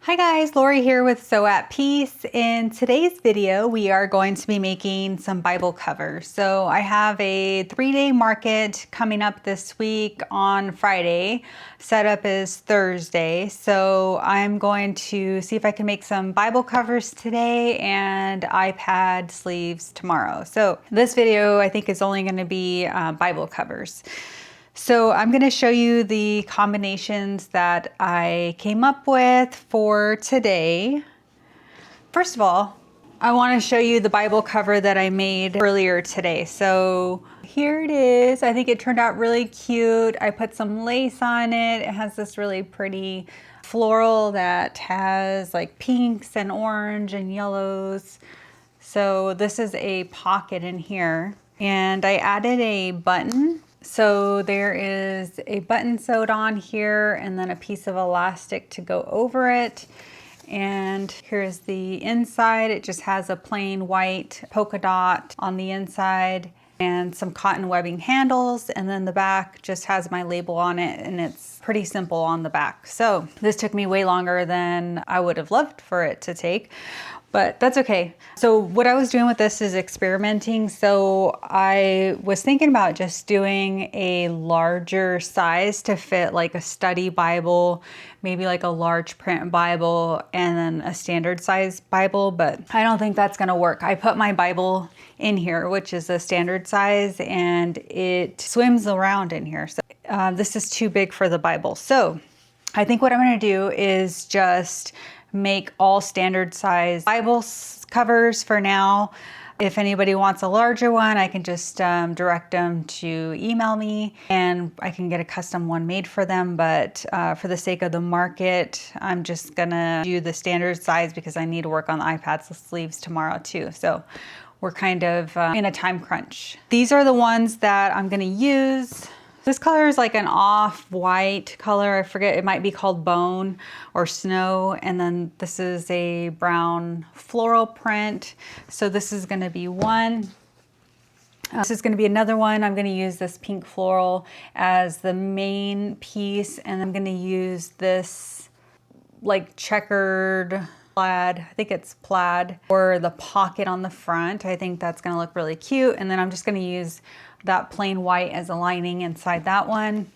Hi guys, Lori here with Sew at Peace. In today's video, we are going to be making some Bible covers. So I have a 3-day market coming up this week on Friday. Setup is Thursday. So I'm going to see if I can make some Bible covers today and iPad sleeves tomorrow. So this video I think is only going to be Bible covers. So I'm going to show you the combinations that I came up with for today. First of all, I want to show you the Bible cover that I made earlier today. So here it is. I think it turned out really cute. I put some lace on it. It has this really pretty floral that has like pinks and orange and yellows. So this is a pocket in here. And I added a button. So there is a button sewed on here and then a piece of elastic to go over it. And here's the inside. It just has a plain white polka dot on the inside and some cotton webbing handles. And then the back just has my label on it and it's pretty simple on the back. So this took me way longer than I would have loved for it to take, but that's okay. So what I was doing with this is experimenting. So I was thinking about just doing a larger size to fit like a study Bible, maybe like a large print Bible, and then a standard size Bible, but I don't think that's gonna work. I put my Bible in here, which is a standard size, and it swims around in here. So this is too big for the Bible. So I think what I'm gonna do is just make all standard size Bible covers for now. If anybody wants a larger one, I can just direct them to email me and I can get a custom one made for them. But for the sake of the market, I'm just gonna do the standard size because I need to work on the iPad sleeves tomorrow too. So we're kind of in a time crunch. These are the ones that I'm gonna use. This color is like an off-white color. I forget, it might be called bone or snow. And then this is a brown floral print. So this is gonna be one. This is gonna be another one. I'm gonna use this pink floral as the main piece. And I'm gonna use this like checkered plaid, I think it's plaid, or the pocket on the front. I think that's gonna look really cute. And then I'm just gonna use that plain white as a lining inside that one.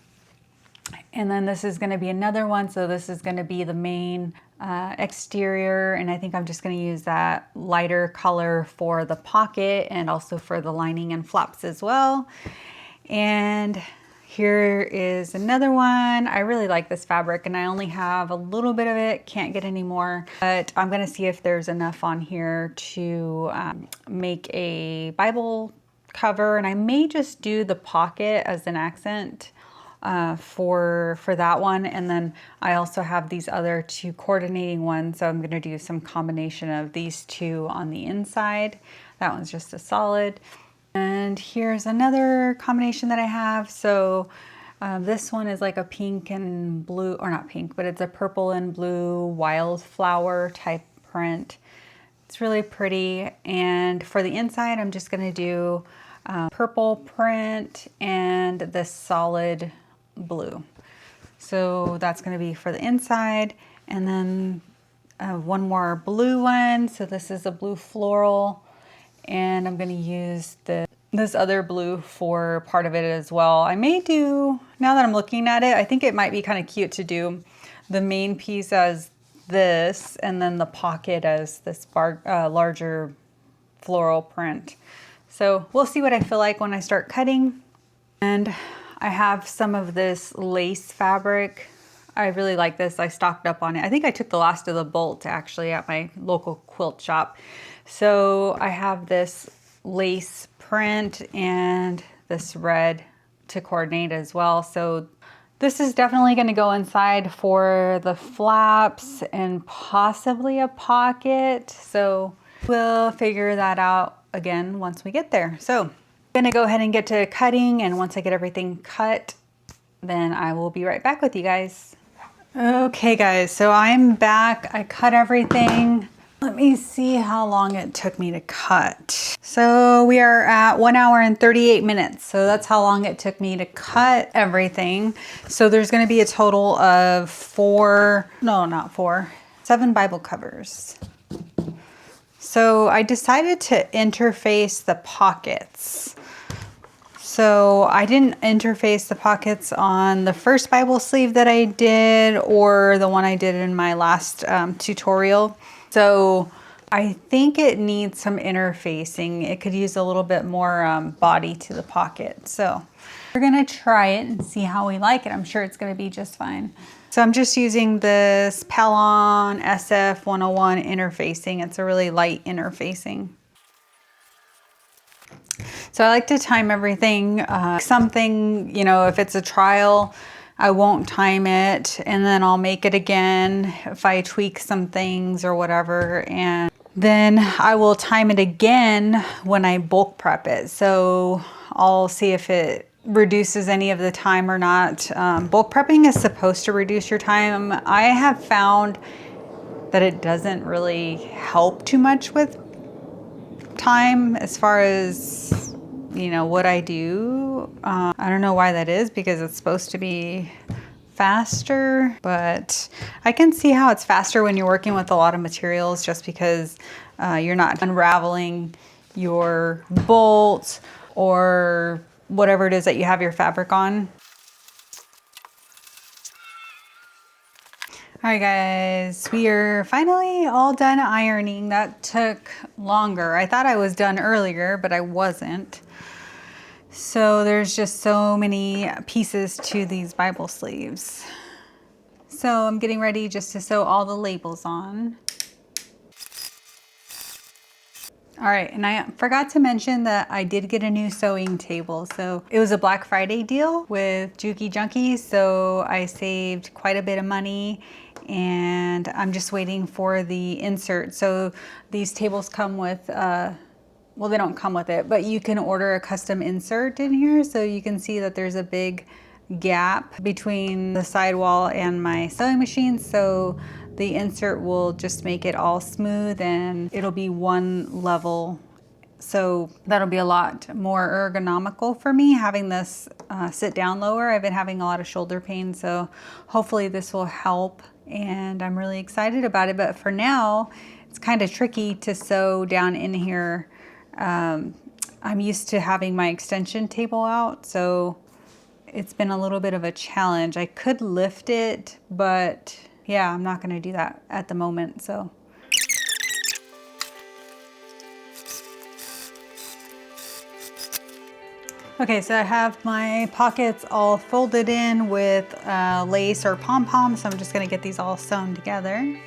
And then this is gonna be another one. So this is gonna be the main exterior. And I think I'm just gonna use that lighter color for the pocket and also for the lining and flaps as well. And here is another one. I really like this fabric and I only have a little bit of it, can't get any more, but I'm gonna see if there's enough on here to make a Bible cover. And I may just do the pocket as an accent for that one. And then I also have these other two coordinating ones. So I'm gonna do some combination of these two on the inside. That one's just a solid. And here's another combination that I have. So this one is like a pink and blue, or not pink, but it's a purple and blue wildflower type print. It's really pretty. And for the inside, I'm just gonna do purple print and this solid blue. So that's gonna be for the inside. And then one more blue one. So this is a blue floral. And I'm gonna use this other blue for part of it as well. I may do, now that I'm looking at it, I think it might be kind of cute to do the main piece as this and then the pocket as this larger floral print. So we'll see what I feel like when I start cutting. And I have some of this lace fabric. I really like this. I stocked up on it. I think I took the last of the bolt actually at my local quilt shop. So I have this lace print and this red to coordinate as well. So this is definitely going to go inside for the flaps and possibly a pocket. So we'll figure that out again once we get there. So I'm going to go ahead and get to cutting, and once I get everything cut, then I will be right back with you guys. Okay guys, so I'm back. I cut everything. Let me see how long it took me to cut. So we are at 1 hour and 38 minutes. So that's how long it took me to cut everything. So there's gonna be a total of 7 Bible covers. So I decided to interface the pockets. So I didn't interface the pockets on the first Bible sleeve that I did or the one I did in my last tutorial. So I think it needs some interfacing. It could use a little bit more body to the pocket. So we're gonna try it and see how we like it. I'm sure it's gonna be just fine. So I'm just using this Pellon SF101 interfacing. It's a really light interfacing. So I like to time everything. Something, you know, if it's a trial, I won't time it and then I'll make it again if I tweak some things or whatever. And then I will time it again when I bulk prep it. So I'll see if it reduces any of the time or not. Bulk prepping is supposed to reduce your time. I have found that it doesn't really help too much with time as far as, you know, what I do. I don't know why that is, because it's supposed to be faster, but I can see how it's faster when you're working with a lot of materials, just because you're not unraveling your bolts or whatever it is that you have your fabric on. All right, guys, we are finally all done ironing. That took longer. I thought I was done earlier, but I wasn't. So there's just so many pieces to these Bible sleeves. So I'm getting ready just to sew all the labels on. All right, and I forgot to mention that I did get a new sewing table. So it was a Black Friday deal with Juki Junkie, so I saved quite a bit of money and I'm just waiting for the insert. So these tables come with, well, they don't come with it, but you can order a custom insert in here. So you can see that there's a big gap between the sidewall and my sewing machine. So the insert will just make it all smooth and it'll be one level. So that'll be a lot more ergonomical for me, having this sit down lower. I've been having a lot of shoulder pain, so hopefully this will help. And I'm really excited about it. But for now, it's kind of tricky to sew down in here. I'm used to having my extension table out, so it's been a little bit of a challenge. I could lift it, but yeah, I'm not gonna do that at the moment, so. Okay, so I have my pockets all folded in with lace or pom-pom, so I'm just gonna get these all sewn together.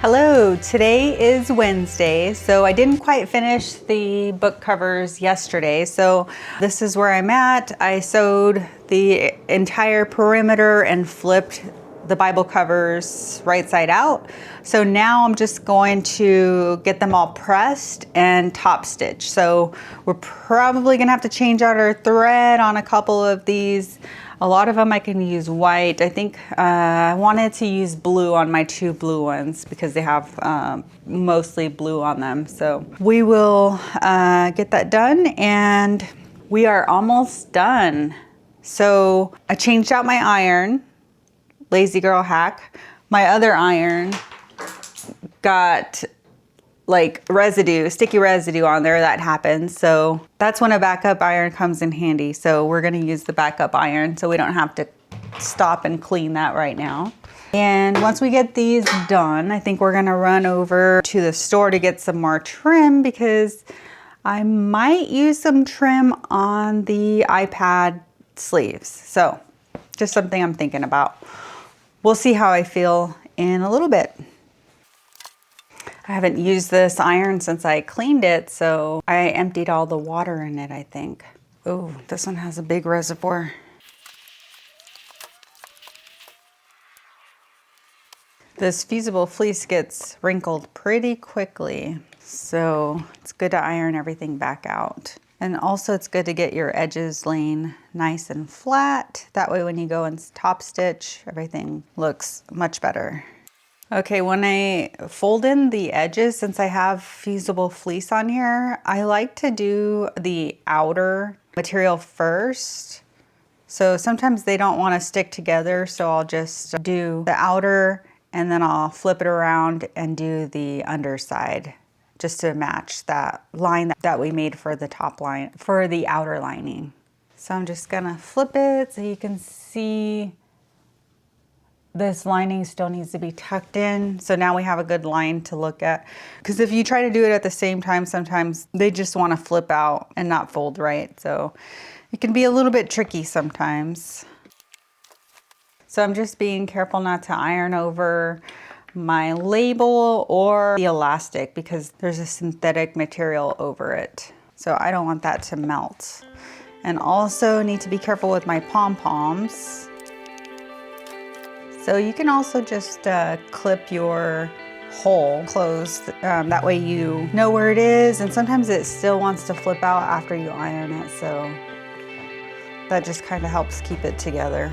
Hello, today is Wednesday, so I didn't quite finish the book covers yesterday, so this is where I'm at. I sewed the entire perimeter and flipped the Bible covers right side out. So now I'm just going to get them all pressed and top stitch. So we're probably gonna have to change out our thread on a couple of these. A lot of them I can use white. I think I wanted to use blue on my 2 blue ones because they have mostly blue on them. So we will get that done and we are almost done. So I changed out my iron, lazy girl hack. My other iron got like residue, sticky residue on there. That happens. So that's when a backup iron comes in handy. So we're gonna use the backup iron so we don't have to stop and clean that right now. And once we get these done, I think we're gonna run over to the store to get some more trim because I might use some trim on the iPad sleeves. So just something I'm thinking about. We'll see how I feel in a little bit. I haven't used this iron since I cleaned it, so I emptied all the water in it, I think. Oh, this one has a big reservoir. This fusible fleece gets wrinkled pretty quickly, so it's good to iron everything back out. And also it's good to get your edges laying nice and flat. That way when you go and top stitch, everything looks much better. Okay, when I fold in the edges, since I have fusible fleece on here, I like to do the outer material first. So sometimes they don't want to stick together, so I'll just do the outer and then I'll flip it around and do the underside just to match that line that we made for the top line, for the outer lining. So I'm just gonna flip it so you can see this lining still needs to be tucked in. So now we have a good line to look at. Because if you try to do it at the same time, sometimes they just want to flip out and not fold right. So it can be a little bit tricky sometimes. So I'm just being careful not to iron over my label or the elastic because there's a synthetic material over it. So I don't want that to melt. And also need to be careful with my pom-poms. So you can also just clip your hole closed. That way you know where it is, and sometimes it still wants to flip out after you iron it. So that just kind of helps keep it together.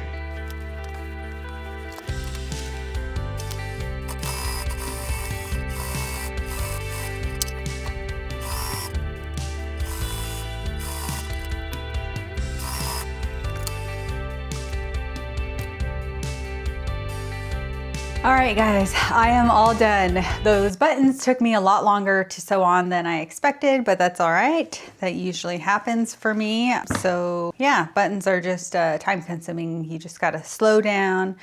All right, guys, I am all done. Those buttons took me a lot longer to sew on than I expected, but that's all right. That usually happens for me. So yeah, buttons are just time consuming. You just gotta slow down,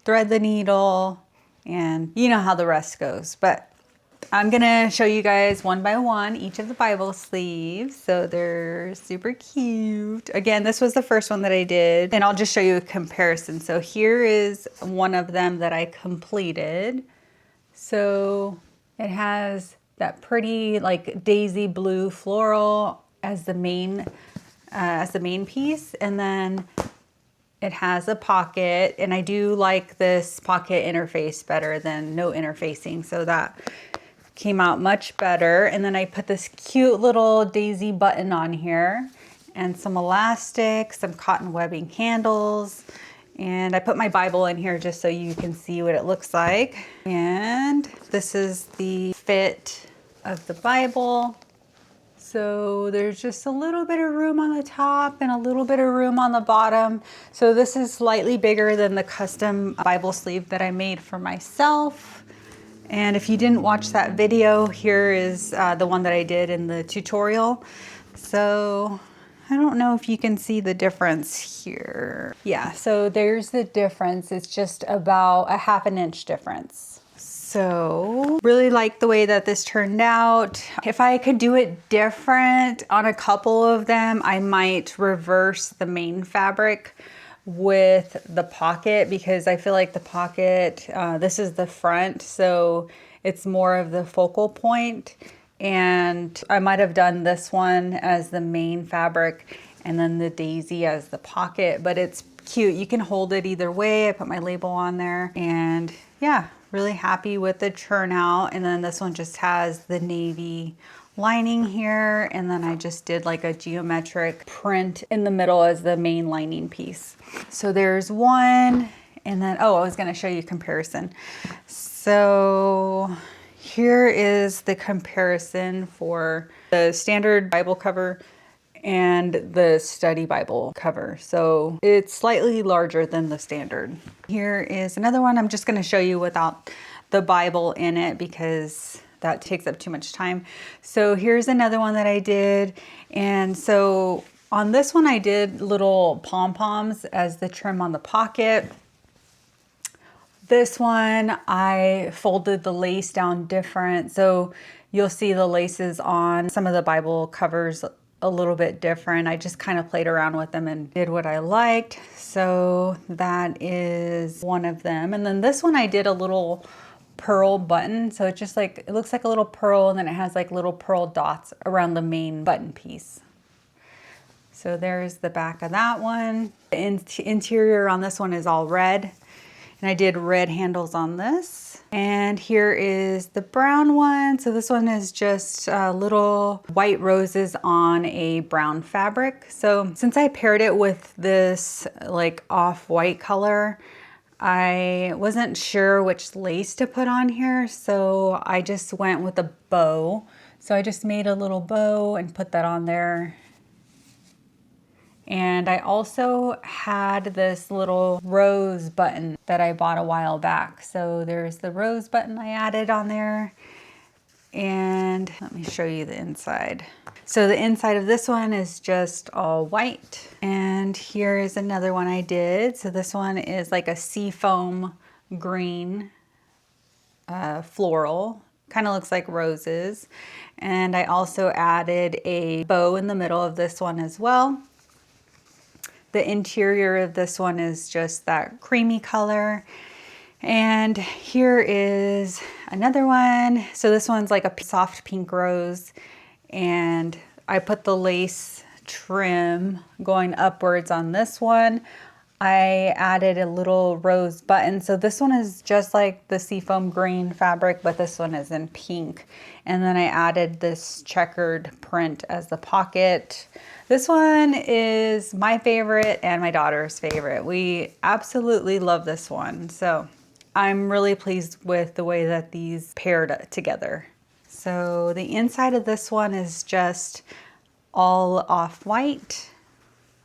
thread the needle, and you know how the rest goes. But I'm gonna show you guys one by one each of the Bible sleeves. So they're super cute. Again, this was the first one that I did, and I'll just show you a comparison. So here is one of them that I completed. So it has that pretty like daisy blue floral as the main piece, and then it has a pocket, and I do like this pocket interface better than no interfacing, so that came out much better. And then I put this cute little daisy button on here and some elastic, some cotton webbing handles, and I put my Bible in here just so you can see what it looks like. And this is the fit of the Bible. So there's just a little bit of room on the top and a little bit of room on the bottom. So this is slightly bigger than the custom Bible sleeve that I made for myself. And if you didn't watch that video, here is the one that I did in the tutorial. So I don't know if you can see the difference here. Yeah, so there's the difference. It's just about a ½ inch difference. So really like the way that this turned out. If I could do it different on a couple of them, I might reverse the main fabric with the pocket, because I feel like the pocket, this is the front, so it's more of the focal point, and I might have done this one as the main fabric and then the daisy as the pocket, but it's cute. You can hold it either way. I put my label on there, and yeah, really happy with the turnout. And then this one just has the navy lining here, and then I just did like a geometric print in the middle as the main lining piece. So there's one, and then, oh, I was gonna show you comparison. So here is the comparison for the standard Bible cover and the study Bible cover. So it's slightly larger than the standard. Here is another one. I'm just gonna show you without the Bible in it because that takes up too much time. So here's another one that I did. And so on this one, I did little pom-poms as the trim on the pocket. This one, I folded the lace down different. So you'll see the laces on some of the Bible covers a little bit different. I just kind of played around with them and did what I liked. So that is one of them. And then this one, I did a little pearl button. So it's just like, it looks like a little pearl, and then it has like little pearl dots around the main button piece. So there's the back of that one. The interior on this one is all red. And I did red handles on this. And here is the brown one. So this one is just little white roses on a brown fabric. So since I paired it with this like off-white color, I wasn't sure which lace to put on here. So I just went with a bow. So I just made a little bow and put that on there. And I also had this little rose button that I bought a while back. So there's the rose button I added on there. And let me show you the inside. So the inside of this one is just all white. And here is another one I did. So this one is like a seafoam green floral. Kind of looks like roses. And I also added a bow in the middle of this one as well. The interior of this one is just that creamy color. And here is another one. So this one's like a soft pink rose. And I put the lace trim going upwards on this one. I added a little rose button. So this one is just like the seafoam green fabric, but this one is in pink. And then I added this checkered print as the pocket. This one is my favorite and my daughter's favorite. We absolutely love this one. So I'm really pleased with the way that these paired together. So the inside of this one is just all off-white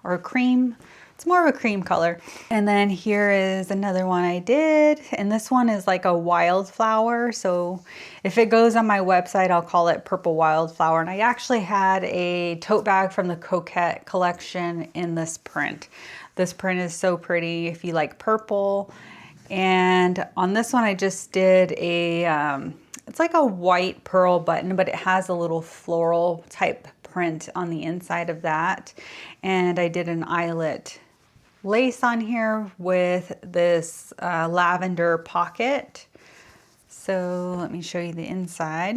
or cream. It's more of a cream color. And then here is another one I did. And this one is like a wildflower. So if it goes on my website, I'll call it purple wildflower. And I actually had a tote bag from the Coquette collection in this print. This print is so pretty if you like purple. And on this one, I just did a, it's like a white pearl button, but it has a little floral type print on the inside of that. And I did an eyelet lace on here with this lavender pocket. So let me show you the inside.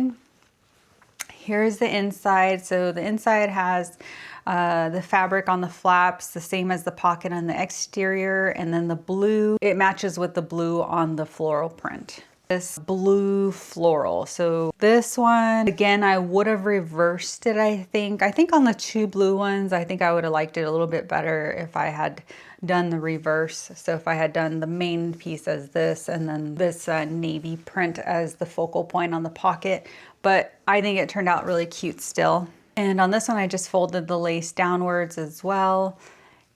Here's the inside. So the inside has the fabric on the flaps, the same as the pocket on the exterior, and then the blue, it matches with the blue on the floral print. This blue floral. So this one, again, I would have reversed it, I think. I think on the two blue ones, I think I would have liked it a little bit better if I had done the reverse. So if I had done the main piece as this and then this navy print as the focal point on the pocket. But I think it turned out really cute still. And on this one, I just folded the lace downwards as well.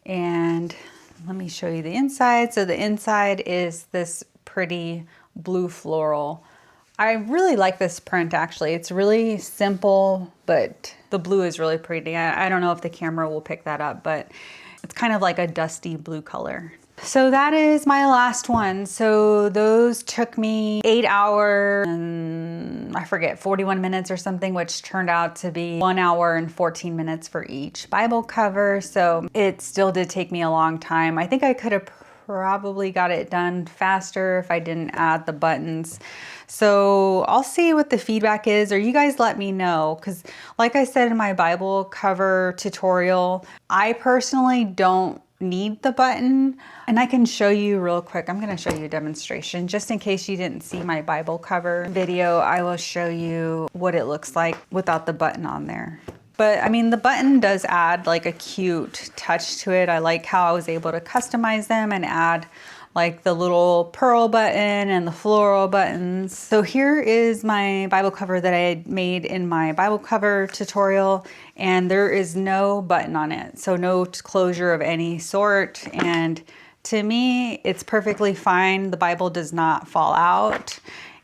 And let me show you the inside. So the inside is this pretty blue floral. I really like this print actually. It's really simple, but the blue is really pretty. I don't know if the camera will pick that up, but it's kind of like a dusty blue color. So that is my last one. So those took me 8 hours and I forget, 41 minutes or something, which turned out to be 1 hour and 14 minutes for each Bible cover. So it still did take me a long time. I think I could have probably got it done faster if I didn't add the buttons. So I'll see what the feedback is, or you guys let me know. Because like I said in my Bible cover tutorial, I personally don't need the button. And I can show you real quick. I'm going to show you a demonstration just in case you didn't see my Bible cover video. I will show you what it looks like without the button on there. But I mean, the button does add like a cute touch to it. I like how I was able to customize them and add like the little pearl button and the floral buttons. So here is my Bible cover that I made in my Bible cover tutorial, and there is no button on it. So no closure of any sort. And to me, it's perfectly fine. The Bible does not fall out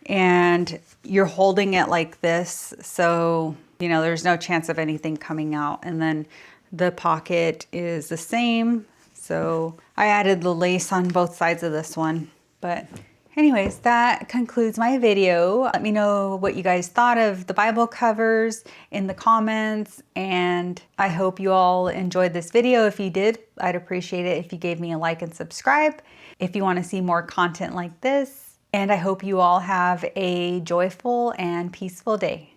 and you're holding it like this. So you know, there's no chance of anything coming out. And then the pocket is the same. So I added the lace on both sides of this one. But anyways, that concludes my video. Let me know what you guys thought of the Bible covers in the comments. And I hope you all enjoyed this video. If you did, I'd appreciate it if you gave me a like and subscribe if you want to see more content like this. And I hope you all have a joyful and peaceful day.